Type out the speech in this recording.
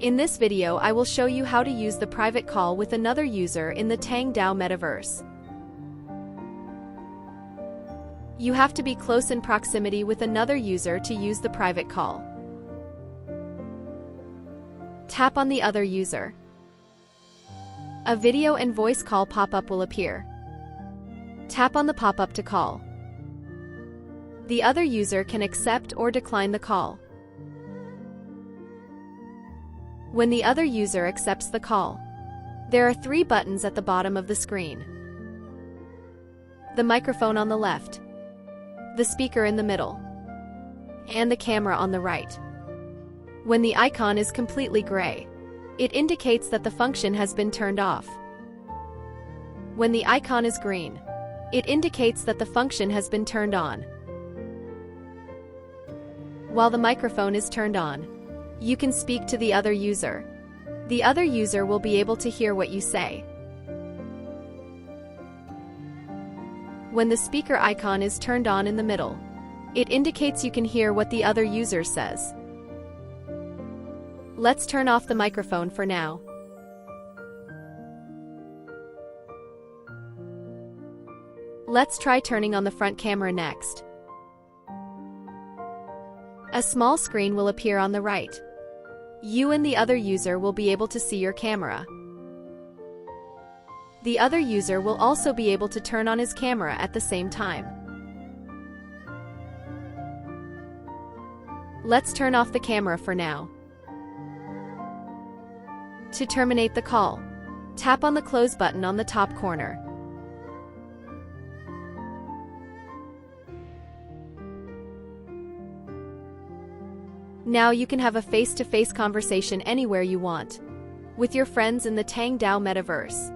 In this video I will show you how to use the private call with another user in the TANGDAO Metaverse. You have to be close in proximity with another user to use the private call. Tap on the other user. A video and voice call pop-up will appear. Tap on the pop-up to call. The other user can accept or decline the call. When the other user accepts the call, there are 3 buttons at the bottom of the screen. The microphone on the left, the speaker in the middle, and the camera on the right. When the icon is completely gray, it indicates that the function has been turned off. When the icon is green, it indicates that the function has been turned on. While the microphone is turned on, you can speak to the other user. The other user will be able to hear what you say. When the speaker icon is turned on in the middle, it indicates you can hear what the other user says. Let's turn off the microphone for now. Let's try turning on the front camera next. A small screen will appear on the right. You and the other user will be able to see your camera. The other user will also be able to turn on his camera at the same time. Let's turn off the camera for now. To terminate the call, tap on the close button on the top corner. Now you can have a face-to-face conversation anywhere you want, with your friends in the TANGDAO Metaverse.